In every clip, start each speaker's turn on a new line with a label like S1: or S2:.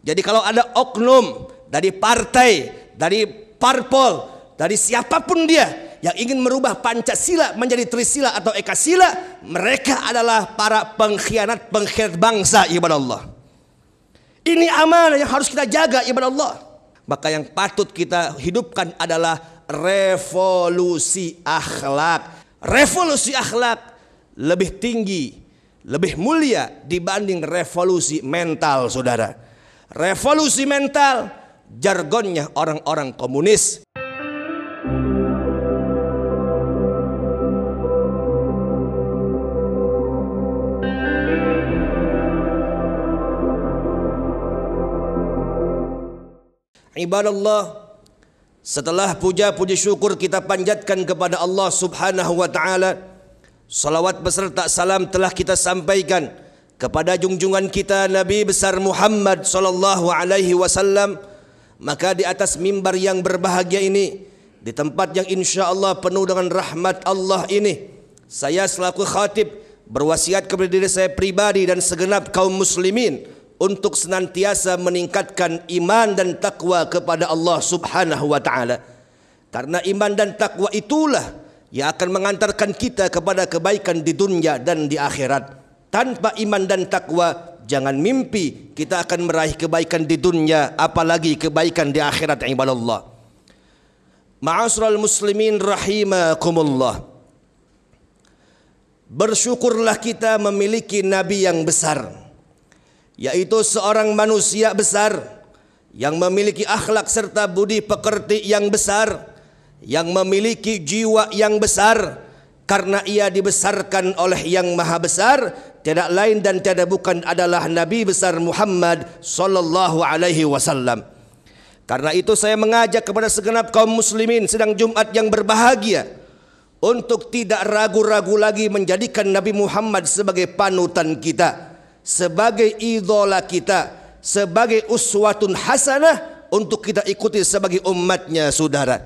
S1: Jadi kalau ada oknum dari partai, dari parpol, dari siapapun dia yang ingin merubah Pancasila menjadi Trisila atau Ekasila, mereka adalah para pengkhianat bangsa, ibadah Allah. Ini amanah yang harus kita jaga, ibadah Allah. Maka yang patut kita hidupkan adalah revolusi akhlak. Revolusi akhlak lebih tinggi, lebih mulia dibanding revolusi mental, saudara. Revolusi mental, jargonnya orang-orang komunis. Ibadallah, setelah puja-puji syukur kita panjatkan kepada Allah Subhanahu wa taala, salawat beserta salam telah kita sampaikan kepada junjungan kita Nabi besar Muhammad sallallahu alaihi wasallam. Maka di atas mimbar yang berbahagia ini, di tempat yang insyaallah penuh dengan rahmat Allah ini, saya selaku khatib berwasiat kepada diri saya pribadi dan segenap kaum muslimin untuk senantiasa meningkatkan iman dan takwa kepada Allah Subhanahu wa taala. Karena iman dan takwa itulah yang akan mengantarkan kita kepada kebaikan di dunia dan di akhirat. Tanpa iman dan takwa, jangan mimpi kita akan meraih kebaikan di dunia, apalagi kebaikan di akhirat, ibadallah. Ma'asyiral muslimin rahimakumullah. Bersyukurlah kita memiliki nabi yang besar, yaitu seorang manusia besar yang memiliki akhlak serta budi pekerti yang besar, yang memiliki jiwa yang besar, karena ia dibesarkan oleh yang maha besar, tidak lain dan tiada bukan adalah Nabi besar Muhammad sallallahu alaihi wasallam. Karena itu saya mengajak kepada segenap kaum muslimin sedang Jumat yang berbahagia untuk tidak ragu-ragu lagi menjadikan Nabi Muhammad sebagai panutan kita, sebagai idola kita, sebagai uswatun hasanah untuk kita ikuti sebagai umatnya, saudara.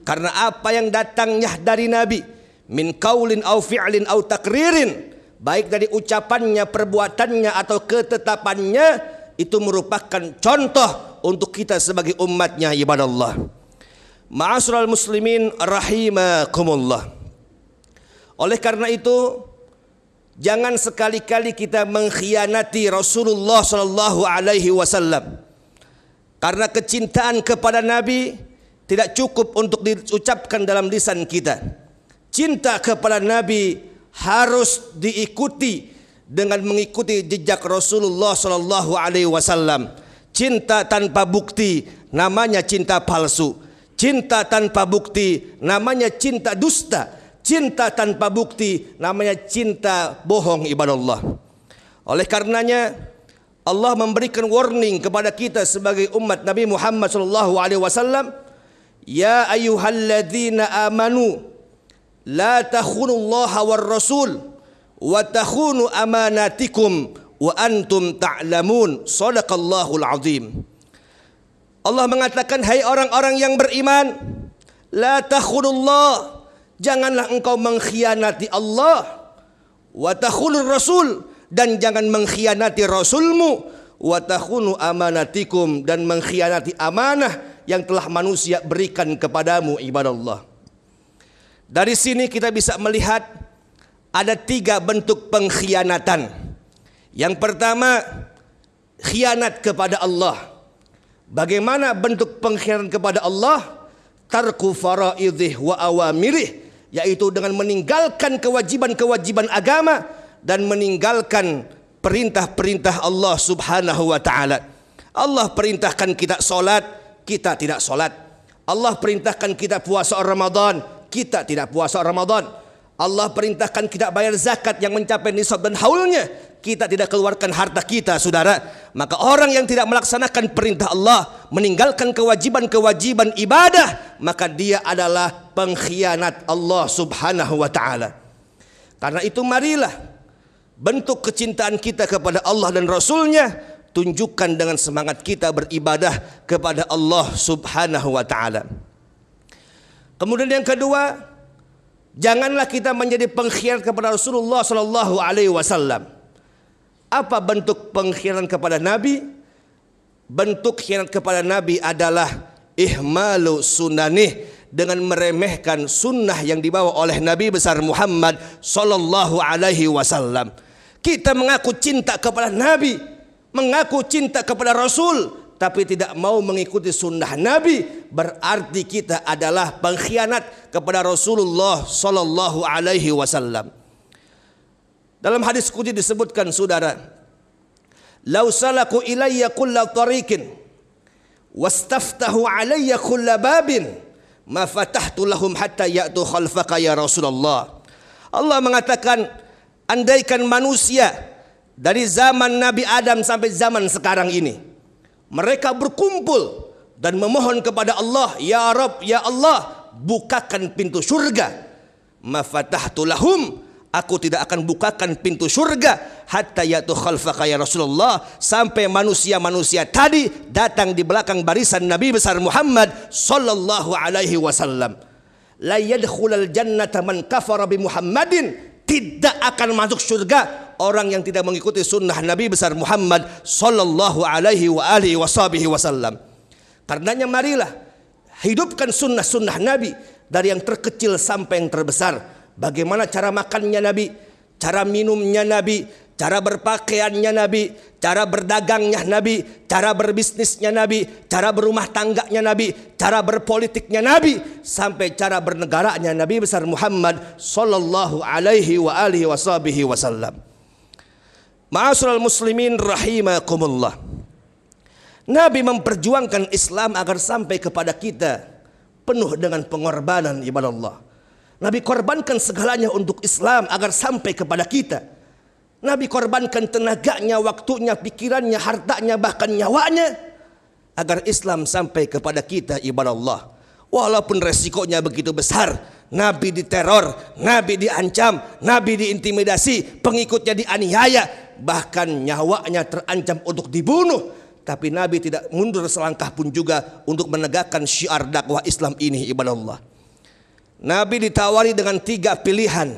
S1: Karena apa yang datangnya dari Nabi, min qaulin au fi'lin au takririn, baik dari ucapannya, perbuatannya atau ketetapannya, itu merupakan contoh untuk kita sebagai umatnya, ibadallah. Ma'asyiral muslimin rahimakumullah. Oleh karena itu, jangan sekali-kali kita mengkhianati Rasulullah sallallahu alaihi wasallam. Karena kecintaan kepada Nabi tidak cukup untuk diucapkan dalam lisan kita. Cinta kepada Nabi harus diikuti dengan mengikuti jejak Rasulullah sallallahu alaihi wasallam. Cinta tanpa bukti namanya cinta palsu. Cinta tanpa bukti namanya cinta dusta. Cinta tanpa bukti namanya cinta bohong, ibadallah. Oleh karenanya Allah memberikan warning kepada kita sebagai umat Nabi Muhammad sallallahu alaihi wasallam, ya ayyuhalladzina amanu la takhunullaha war rasul wa takhunu amanatikum wa antum ta'lamun. Shadaqallahul azim. Allah mengatakan, hai orang-orang yang beriman, la takhunullah, janganlah engkau mengkhianati Allah, wa takhunur rasul, dan jangan mengkhianati rasulmu, wa takhunu amanatikum, dan mengkhianati amanah yang telah manusia berikan kepadamu, ibadallah. Dari sini kita bisa melihat ada 3 bentuk pengkhianatan. Yang pertama, khianat kepada Allah. Bagaimana bentuk pengkhianatan kepada Allah? Tarku faraidih wa awamirih, yaitu dengan meninggalkan kewajiban-kewajiban agama dan meninggalkan perintah-perintah Allah Subhanahu wa taala. Allah perintahkan kita salat, kita tidak salat. Allah perintahkan kita puasa Ramadan, kita tidak puasa Ramadan. Allah perintahkan kita bayar zakat yang mencapai nisab dan haulnya, kita tidak keluarkan harta kita, saudara. Maka orang yang tidak melaksanakan perintah Allah, meninggalkan kewajiban-kewajiban ibadah, maka dia adalah pengkhianat Allah Subhanahu wa taala. Karena itu marilah bentuk kecintaan kita kepada Allah dan Rasulnya tunjukkan dengan semangat kita beribadah kepada Allah Subhanahu wa taala. Kemudian yang kedua, janganlah kita menjadi pengkhianat kepada Rasulullah sallallahu alaihi wasallam. Apa bentuk pengkhianatan kepada Nabi? bentuk khianat kepada Nabi adalah ihmalu sunanih, dengan meremehkan sunnah yang dibawa oleh Nabi besar Muhammad sallallahu alaihi wasallam. Kita mengaku cinta kepada Nabi, mengaku cinta kepada Rasul, tapi tidak mau mengikuti sunnah Nabi, berarti kita adalah pengkhianat kepada Rasulullah sallallahu alaihi wasallam. Dalam hadis qudsi disebutkan, saudara, "Lau salaku ilayya kulla tariqin wastaftahu alayya kulla babin ma fatahtu lahum hatta ya'tu khalfaka ya Rasulullah." Allah mengatakan, andaikan manusia dari zaman Nabi Adam sampai zaman sekarang ini, mereka berkumpul dan memohon kepada Allah, "Ya Rabb, ya Allah, bukakan pintu surga." Ma fatahtu lahum, aku tidak akan bukakan pintu surga hatta ya'tu khalfaka ya Rasulullah, sampai manusia-manusia tadi datang di belakang barisan Nabi besar Muhammad sallallahu alaihi wasallam. La yadkhulul jannata man kafara bi Muhammadin, tidak akan masuk surga orang yang tidak mengikuti sunnah Nabi besar Muhammad sallallahu alaihi wa alihi wasallam. Karenanya marilah hidupkan sunnah-sunnah Nabi dari yang terkecil sampai yang terbesar. Bagaimana cara makannya Nabi, cara minumnya Nabi, cara berpakaiannya Nabi, cara berdagangnya Nabi, cara berbisnisnya Nabi, cara berumah tangganya Nabi, cara berpolitiknya Nabi, sampai cara bernegaranya Nabi besar Muhammad sallallahu alaihi wa alihi wasallam. Ma'asyiral muslimin rahimakumullah. Nabi memperjuangkan Islam agar sampai kepada kita penuh dengan pengorbanan ibadah Allah. Nabi korbankan segalanya untuk Islam agar sampai kepada kita. Nabi korbankan tenaganya, waktunya, pikirannya, hartanya, bahkan nyawanya agar Islam sampai kepada kita ibadah Allah. Walaupun resikonya begitu besar, Nabi diteror, Nabi diancam, Nabi diintimidasi, pengikutnya dianiaya, bahkan nyawanya terancam untuk dibunuh, tapi Nabi tidak mundur selangkah pun juga untuk menegakkan syiar dakwah Islam ini ibadah Allah. Nabi ditawari dengan 3 pilihan: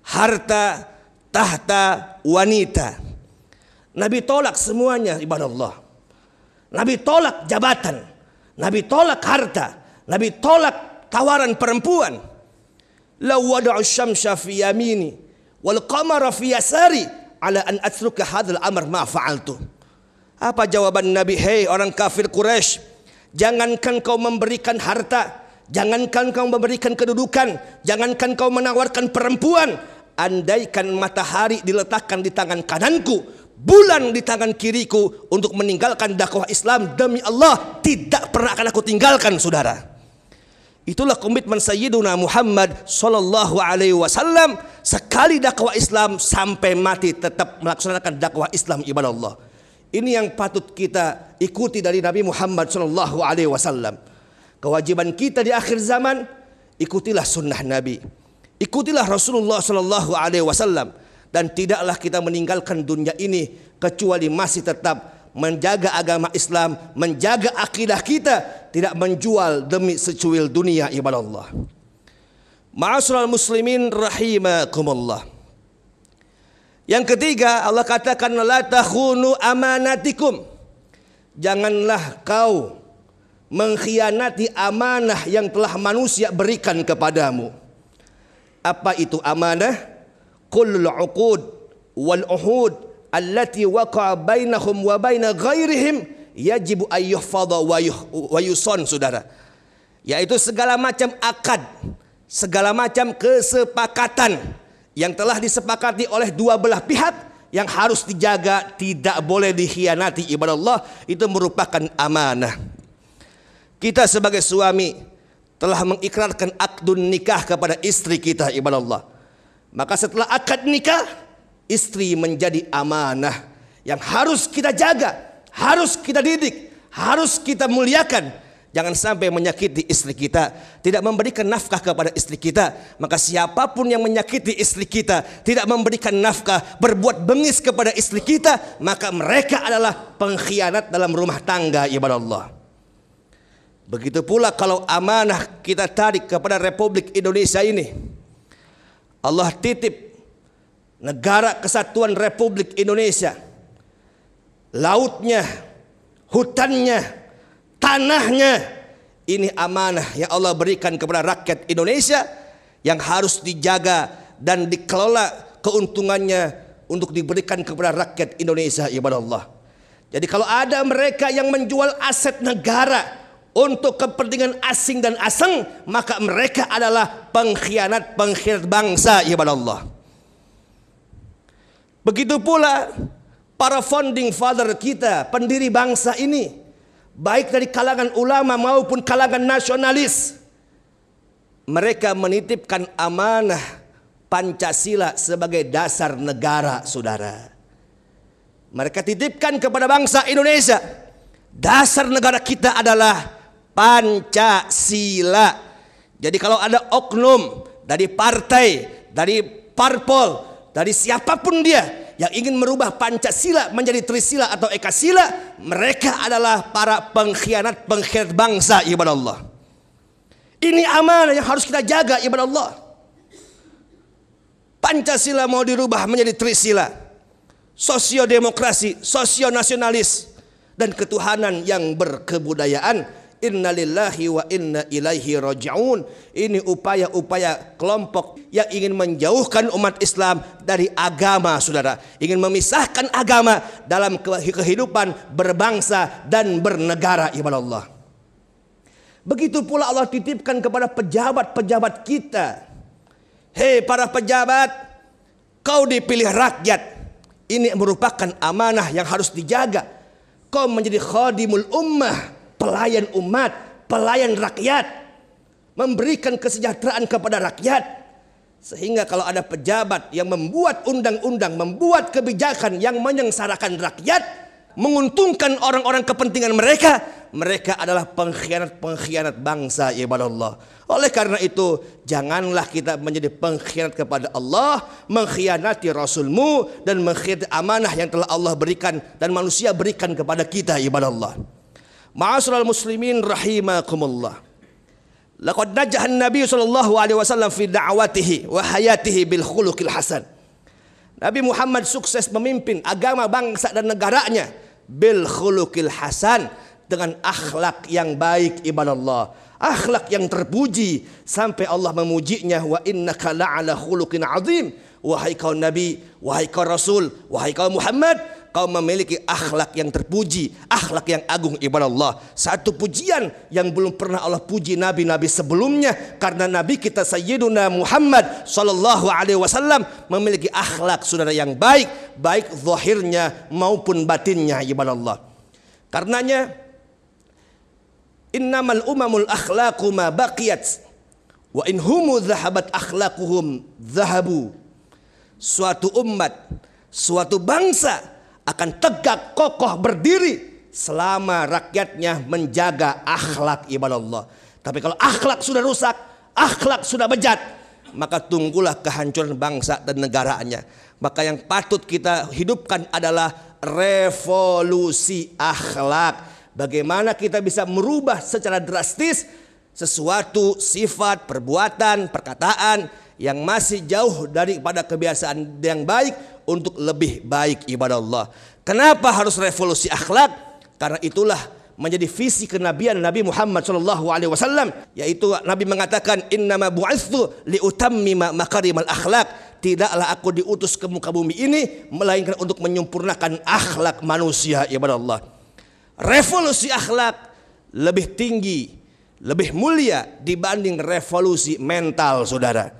S1: harta, tahta, wanita. Nabi tolak semuanya ibadah Allah. Nabi tolak jabatan, Nabi tolak harta, Nabi tolak tawaran perempuan. Law wada'u syamsa fi yamini wal qamara fi yasari ala an atruka hadzal amr ma fa'altu. Apa jawaban Nabi? Hei orang kafir Quraisy, jangankan kau memberikan harta, jangankan kau memberikan kedudukan, jangankan kau menawarkan perempuan, andaikan matahari diletakkan di tangan kananku, bulan di tangan kiriku untuk meninggalkan dakwah Islam, demi Allah tidak pernah akan aku tinggalkan, saudara. Itulah komitmen Sayyiduna Muhammad sallallahu alaihi wasallam. Sekali dakwah Islam sampai mati tetap melaksanakan dakwah Islam ibadah Allah. Ini yang patut kita ikuti dari Nabi Muhammad sallallahu alaihi wasallam. Kewajiban kita di akhir zaman, ikutilah sunnah Nabi, ikutilah Rasulullah sallallahu alaihi wasallam, dan tidaklah kita meninggalkan dunia ini kecuali masih tetap menjaga agama Islam, menjaga akidah kita, tidak menjual demi secuil dunia ibadah Allah. Ma'asyiral muslimin rahimakumullah. Yang ketiga, Allah katakan la takhunu amanatikum. Janganlah kau mengkhianati amanah yang telah manusia berikan kepadamu. Apa itu amanah? Kullul uqud wal uhud allati waqa'a bainahum wa baina ghairihim yajibu ayyuhfadha wa yuson, saudara. Yaitu segala macam akad, segala macam kesepakatan yang telah disepakati oleh dua belah pihak yang harus dijaga, tidak boleh dikhianati ibadah Allah. Itu merupakan amanah. Kita sebagai suami telah mengikrarkan akdun nikah kepada istri kita ibadah Allah. Maka setelah akad nikah, istri menjadi amanah yang harus kita jaga, harus kita didik, harus kita muliakan. Jangan sampai menyakiti istri kita, tidak memberikan nafkah kepada istri kita. Maka siapapun yang menyakiti istri kita, tidak memberikan nafkah, berbuat bengis kepada istri kita, maka mereka adalah pengkhianat dalam rumah tangga ibadah Allah. Begitu pula kalau amanah kita tarik kepada Republik Indonesia ini. Allah titip negara kesatuan Republik Indonesia. Lautnya, hutannya, tanahnya. Ini amanah yang Allah berikan kepada rakyat Indonesia yang harus dijaga dan dikelola keuntungannya untuk diberikan kepada rakyat Indonesia, ibadah Allah. Jadi kalau ada mereka yang menjual aset negara untuk kepentingan asing dan asing, maka mereka adalah pengkhianat bangsa, ibadah Allah. Begitu pula para founding father kita, pendiri bangsa ini, baik dari kalangan ulama maupun kalangan nasionalis, mereka menitipkan amanah Pancasila sebagai dasar negara, saudara. Mereka titipkan kepada bangsa Indonesia, dasar negara kita adalah Pancasila. Jadi kalau ada oknum dari partai, dari parpol, dari siapapun dia yang ingin merubah Pancasila menjadi Trisila atau Ekasila, mereka adalah para pengkhianat bangsa, ibadah Allah. Ini amanah yang harus kita jaga, ibadah Allah. Pancasila mau dirubah menjadi Trisila, sosiodemokrasi, sosionasionalis, dan ketuhanan yang berkebudayaan. Innalillahi wa inna ilaihi raji'un. Ini upaya-upaya kelompok yang ingin menjauhkan umat Islam dari agama, saudara. Ingin memisahkan agama dalam kehidupan berbangsa dan bernegara, ibadah Allah. Begitu pula Allah titipkan kepada pejabat-pejabat kita. Hei para pejabat, kau dipilih rakyat. Ini merupakan amanah yang harus dijaga. Kau menjadi khadimul ummah, pelayan umat, pelayan rakyat, memberikan kesejahteraan kepada rakyat. Sehingga kalau ada pejabat yang membuat undang-undang, membuat kebijakan yang menyengsarakan rakyat, menguntungkan orang-orang kepentingan mereka, mereka adalah pengkhianat bangsa, ibadah Allah. Oleh karena itu, janganlah kita menjadi pengkhianat kepada Allah, mengkhianati Rasulmu, dan mengkhianati amanah yang telah Allah berikan dan manusia berikan kepada kita, ibadah Allah. Ma'asyiral muslimin rahimakumullah. Laqad najaha an-nabiy sallallahu alaihi wasallam fi da'watihi wa hayatihi bil khuluqil hasan. Nabi Muhammad sukses memimpin agama bangsa dan negaranya bil khuluqil hasan, dengan akhlak yang baik, ibadah Allah. Akhlak yang terpuji sampai Allah memujinya, wa innaka la'ala khuluqin azim. Wahai kau Nabi, wahai kau Rasul, wahai kau Muhammad, kau memiliki akhlak yang terpuji, akhlak yang agung, ibadah Allah. Satu pujian yang belum pernah Allah puji nabi-nabi sebelumnya, karena Nabi kita Sayyiduna Muhammad sallallahu alaihi wasallam memiliki akhlak, saudara, yang baik, baik zahirnya maupun batinnya, ibadah Allah. Karenanya innamal umamul akhlaqu ma baqiyat wa in humu dhahabat akhlaquhum dhahabu. Suatu umat, suatu bangsa akan tegak kokoh berdiri selama rakyatnya menjaga akhlak, ibadah Allah. Tapi kalau akhlak sudah rusak, akhlak sudah bejat, maka tunggulah kehancuran bangsa dan negaranya. Maka yang patut kita hidupkan adalah revolusi akhlak. Bagaimana kita bisa merubah secara drastis sesuatu sifat, perbuatan, perkataan yang masih jauh daripada kebiasaan yang baik untuk lebih baik, ibadah Allah. Kenapa harus revolusi akhlak? Karena itulah menjadi visi kenabian Nabi Muhammad SAW, yaitu Nabi mengatakan innama bu'itsu liutammima makarimal akhlak. Tidaklah aku diutus ke muka bumi ini melainkan untuk menyempurnakan akhlak manusia, ibadah Allah. Revolusi akhlak lebih tinggi, lebih mulia dibanding revolusi mental, saudara.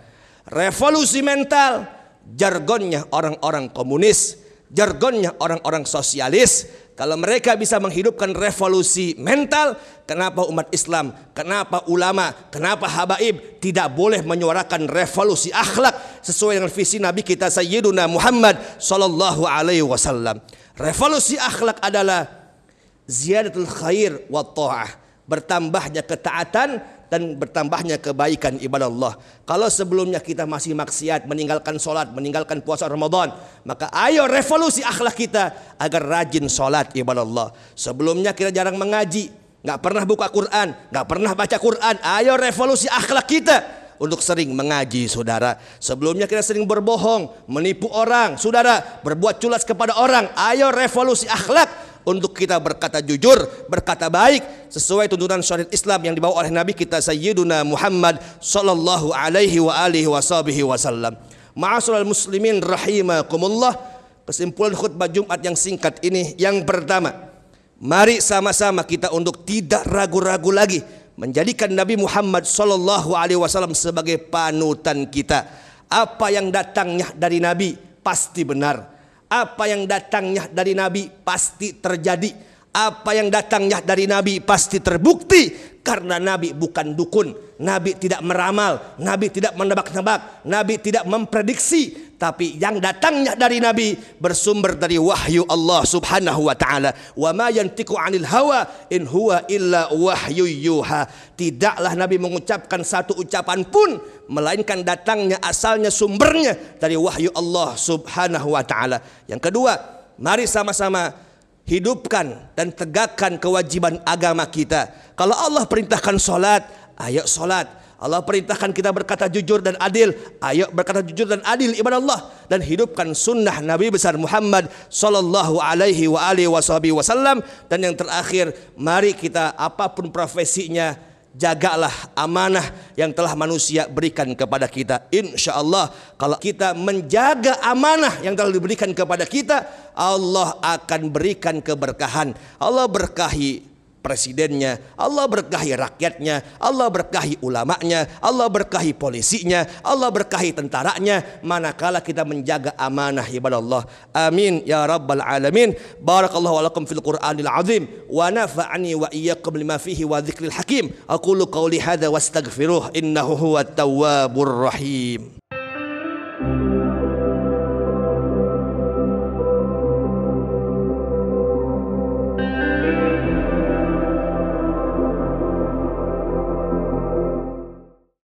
S1: Revolusi mental jargonnya orang-orang komunis, jargonnya orang-orang sosialis. Kalau mereka bisa menghidupkan revolusi mental, kenapa umat Islam, kenapa ulama, kenapa habaib tidak boleh menyuarakan revolusi akhlak sesuai dengan visi Nabi kita Sayyiduna Muhammad sallallahu alaihi wasallam. Revolusi akhlak adalah ziyadatul khair wa ta'ah, bertambahnya ketaatan dan bertambahnya kebaikan, ibadah Allah. Kalau sebelumnya kita masih maksiat, meninggalkan sholat, meninggalkan puasa Ramadan, maka ayo revolusi akhlak kita agar rajin sholat, ibadah Allah. Sebelumnya kita jarang mengaji, nggak pernah buka Quran, nggak pernah baca Quran. Ayo revolusi akhlak kita untuk sering mengaji, saudara. Sebelumnya kita sering berbohong, menipu orang, saudara, berbuat culas kepada orang. Ayo revolusi akhlak untuk kita berkata jujur, berkata baik sesuai tuntunan syariat Islam yang dibawa oleh Nabi kita Sayyiduna Muhammad sallallahu alaihi wa alihi wasallam. Ma'asyiral muslimin rahimakumullah, kesimpulan khutbah Jumat yang singkat ini yang pertama, mari sama-sama kita untuk tidak ragu-ragu lagi menjadikan Nabi Muhammad sallallahu alaihi wasallam sebagai panutan kita. Apa yang datangnya dari Nabi pasti benar. Apa yang datangnya dari Nabi pasti terjadi. Apa yang datangnya dari Nabi pasti terbukti. Karena Nabi bukan dukun, Nabi tidak meramal, Nabi tidak menebak-nebak, Nabi tidak memprediksi, tapi yang datangnya dari Nabi bersumber dari wahyu Allah Subhanahu wa taala. Wa ma yantiqu 'anil hawa in huwa illa wahyu yuha. Tidaklah Nabi mengucapkan satu ucapan pun melainkan datangnya asalnya sumbernya dari wahyu Allah Subhanahu wa taala. Yang kedua, mari sama-sama hidupkan dan tegakkan kewajiban agama kita. Kalau Allah perintahkan sholat, ayo sholat. Allah perintahkan kita berkata jujur dan adil, ayo berkata jujur dan adil ibadah Allah. Dan hidupkan sunnah Nabi besar Muhammad sallallahu alaihi wa alihi wasallam. Dan yang terakhir, mari kita apapun profesinya, jagalah amanah yang telah manusia berikan kepada kita. Insya Allah kalau kita menjaga amanah yang telah diberikan kepada kita, Allah akan berikan keberkahan. Allah berkahi presidennya, Allah berkahi rakyatnya, Allah berkahi ulamanya, Allah berkahi polisinya, Allah berkahi tentaranya, manakala kita menjaga amanah ibadah Allah. Amin ya rabbal alamin. Barakallahu lakum fil Qur'anil azim wa nafa'ani wa iyyakum lima fihi wa dzikril hakim. Aqulu qawli hadza wastaghfiruh innahu huwat tawwabur rahim.